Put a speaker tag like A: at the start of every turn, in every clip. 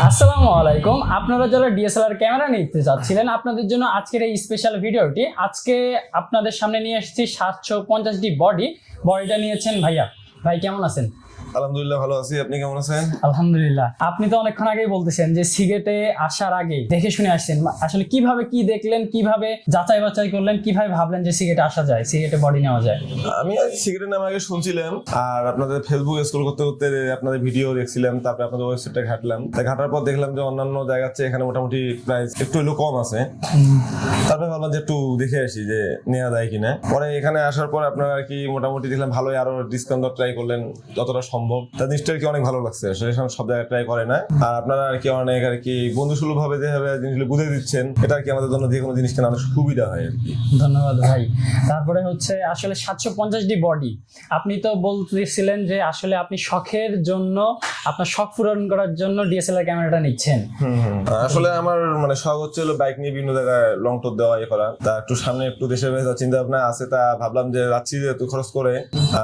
A: আসসালামু আলাইকুম। আপনারা যারা ডিএসএলআর ক্যামেরা নিতে চাচ্ছিলেন আপনাদের জন্য আজকের এই স্পেশাল ভিডিওটি। আজকে আপনাদের সামনে নিয়ে এসেছি 750D বডিটা নিয়েছেন ভাইয়া। ভাই কেমন আছেন?
B: আলহামদুলিল্লাহ ভালো আছি, আপনি কেমন আছেন?
A: আলহামদুলিল্লাহ। আপনি তো অনেকক্ষণ আগেই বলতেছেন যে সিগারেটে আসার আগে দেখে শুনে আসছেন, আসলে কিভাবে কি দেখলেন, কিভাবে যাচাই বাছাই করলেন, কিভাবে ভাবলেন যে সিগারেটে আসা যায়, সিগারেটে বডি নেওয়া যায়?
B: আমি সিগারেট নাম আগে শুনছিলাম, আর আপনাদের ফেসবুক স্ক্রল করতে করতে আপনাদের ভিডিও দেখছিলাম, তারপরে আপনাদের ওয়েবসাইটটা ঘাটলাম। ঘাটার পর দেখলাম যে অন্যান্য জায়গার চেয়ে এখানে মোটামুটি প্রাইস একটু হলেও কম আছে। তারপরে ভাবলাম যে একটু দেখে আসি যে নেওয়া যায় কিনা। পরে এখানে আসার পর আপনারা আর কি মোটামুটি দেখলাম ভালোই, আরো ডিসকাউন্ট ট্রাই করলেন যতটা সম্ভব। তার জিনিসটা আর কি অনেক ভালো লাগছে, আসলে সব জায়গায় ট্রাই করে না। আর আপনারা আর কি অনেক আর কি বন্ধুসুলভ ভাবে যেভাবে জিনিসগুলো বুঝে দিচ্ছেন, এটা আর কি আমাদের জন্য যে কোনো জিনিস কেনা অনেক সুবিধা হয় আর কি।
A: ধন্যবাদ ভাই। তারপরে হচ্ছে আসলে 750D বডি, আপনি তো বলতেছিলেন যে আসলে আপনি শখের জন্য, আপনার শখ পূরণ করার জন্য ডিএসএলআর ক্যামেরাটা নিচ্ছেন।
B: আসলে আমার মানে শখ হচ্ছে বাইক নিয়ে বিভিন্ন জায়গায় লং ট্যুর দেওয়া ইয়ে করা। তা একটু সামনে একটু দেশের বাইরে চিন্তা ভাবনা আছে, তা ভাবলাম যে যাচ্ছি যে একটু খরচ করে,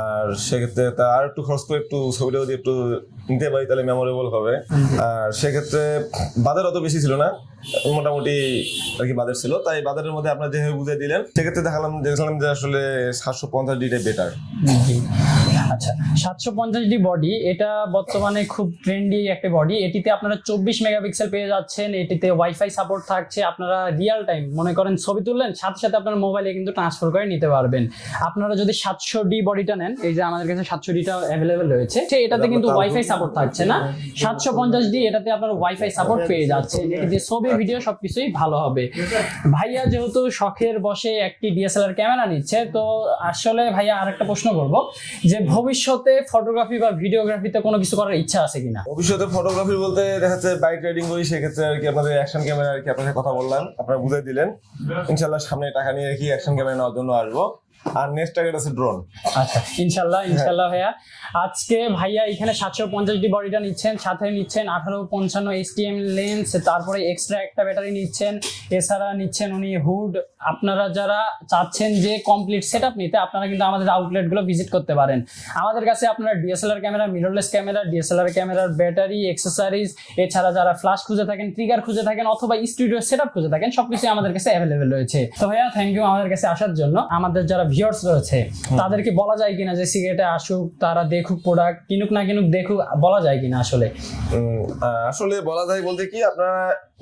B: আর সেক্ষেত্রে তা আর একটু খরচ করে একটু ছবিটা যদি একটু নিতে পারি তাহলে মেমোরেবল হবে। আর সেক্ষেত্রে বাজার অত বেশি ছিল না, মোটামুটি আর কি বাজার ছিল, তাই বাজারের মধ্যে আপনার যেভাবে বুঝে দিলেন সেক্ষেত্রে দেখলাম যে আসলে 750D বেটার।
A: আচ্ছা, 750D বডি এটা বর্তমানে খুব ট্রেন্ডি একটা বডি। এটিতে আপনারা 24 মেগাপিক্সেল পেয়ে যাচ্ছেন, এটিতে ওয়াইফাই সাপোর্ট থাকছে। আপনারা রিয়েল টাইম মনে করেন ছবি তুললেন, সাথে সাথে আপনার মোবাইলে কিন্তু ট্রান্সফার করে নিতে পারবেন। আপনারা যদি 700D বডিটা নেন, এই যে আমাদের কাছে 700Dটা অ্যাভেলেবেল রয়েছে, এটাতে কিন্তু ওয়াইফাই সাপোর্ট থাকছে না। 750D এটাতে আপনার ওয়াইফাই সাপোর্ট পেয়ে যাচ্ছে, এটিতে ছবি ভিডিও সবকিছুই ভালো হবে। ভাইয়া যেহেতু শখের বসে একটি ডিএসএলআর ক্যামেরা নিচ্ছে, তো আসলে ভাইয়া আরেকটা প্রশ্ন করবো যে ভবিষ্যতে ফটোগ্রাফি বা ভিডিওগ্রাফিতে কোনো কিছু করার ইচ্ছা আছে কিনা?
B: ভবিষ্যতে ফটোগ্রাফি বলতে দেখা যাচ্ছে বাইক রাইডিং করি, সেক্ষেত্রে আর কি আপনাদের অ্যাকশন ক্যামেরা আর কি আপনাদের কথা বললাম, আপনারা বুঝাই দিলেন। ইনশাল্লাহ সামনে টাকা নিয়ে আর কি অ্যাকশন ক্যামেরা নেওয়ার জন্য আসবো। আর নেক্সট টার্গেট আছে ড্রোন।
A: আচ্ছা, ইনশাল্লাহ ভাইয়া। আজকে ভাইয়া এখানে 750D বডিটা নিচ্ছেন, সাথে নিচ্ছেন 1855 STM লেন্স, তারপরে এক্সট্রা একটা ব্যাটারি নিচ্ছেন, এছাড়া নিচ্ছেন উনি হুড। আপনারা যারা চাচ্ছেন যে কমপ্লিট সেটআপ নিতে, আপনারা কিন্তু আমাদের আউটলেটগুলো ভিজিট করতে পারেন। আমাদের কাছে আপনারা DSLR camera, mirrorless camera, DSLR ক্যামেরার ব্যাটারি, অ্যাক্সেসরিজ, এছাড়া যারা ফ্ল্যাশ খুঁজে থাকেন, ট্রিগার খুঁজে থাকেন, অথবা স্টুডিও সেটআপ খুঁজে থাকেন, সবকিছু আমাদের কাছে অ্যাভেলেবেল রয়েছে। তো ভাইয়া থ্যাংক ইউ আমাদের কাছে আসার জন্য। আমাদের যারা ভিউয়ার্স রয়েছে তাদেরকে বলা যায় কিনা যে সিগারেটে আসুক, তারা দেখুক প্রোডাক্ট, কিনুক না কিনুক দেখুক, বলা যায় কিনা?
B: আসলে বলা যায় বলতে কি, আপনারা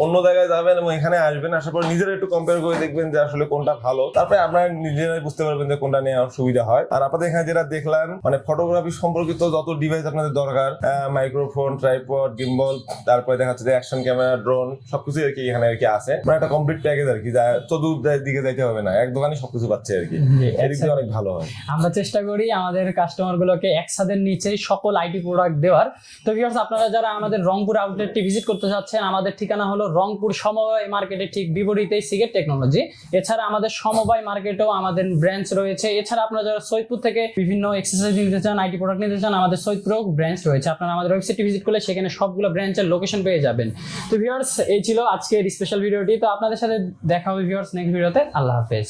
B: অন্য জায়গায় যাবেন এবং এখানে আসবেন, আসার পর নিজেরা একটু কম্পেয়ার করে দেখবেন যে আসলে কোনটা ভালো, তারপরে আপনারা নিজেরাই বুঝতে পারবেন যে কোনটা নেওয়ার সুবিধা হয়। আর আপনাদের এখানে যেটা দেখলাম মানে ফটোগ্রাফি সম্পর্কিত যত ডিভাইস আপনাদের দরকার, মাইক্রোফোন, ট্রাইপড, গিম্বল, তারপরে দেখা যাচ্ছে যে অ্যাকশন ক্যামেরা, ড্রোন, সবকিছু আর কি এখানে আর কি আছে। মানে একটা কমপ্লিট প্যাকেজ আর কি, যা চতুর্দিকে যাইতে হবে না, এক দোকানে সবকিছু পাচ্ছে আর কি। এদিক দিয়ে অনেক ভালো হয়।
A: আমরা চেষ্টা করি আমাদের কাস্টমার গুলোকে এক ছাদের নিচে সকল আইটি প্রোডাক্ট দেওয়ার। তো ভিউয়ার্স, আপনারা যারা আমাদের রংপুর আউটলেটটি ভিজিট করতে যাচ্ছেন, আমাদের ঠিকানা হলো রংপুর সমবায় মার্কেটের ঠিক বিপরীতেই সিগারেট টেকনোলজি। এছাড়া আমাদের সমবায় মার্কেটেও আমাদের ব্রাঞ্চ রয়েছে। এছাড়া আপনারা যারা সৈয়দপুর থেকে বিভিন্ন এক্সেসরিজ নিতে চান, আইটি প্রোডাক্ট নিতে চান, আমাদের সৈয়দপুরেও ব্রাঞ্চ রয়েছে। আপনারা আমাদের ওয়েবসাইটটি ভিজিট করলে সেখানে সবগুলো ব্রাঞ্চের লোকেশন পেয়ে যাবেন। তো ভিউয়ার্স, এই ছিল আজকের স্পেশাল ভিডিওটি। তো আপনাদের সাথে দেখা হবে ভিউয়ার্স নেক্সট ভিডিওতে। আল্লাহ হাফেজ।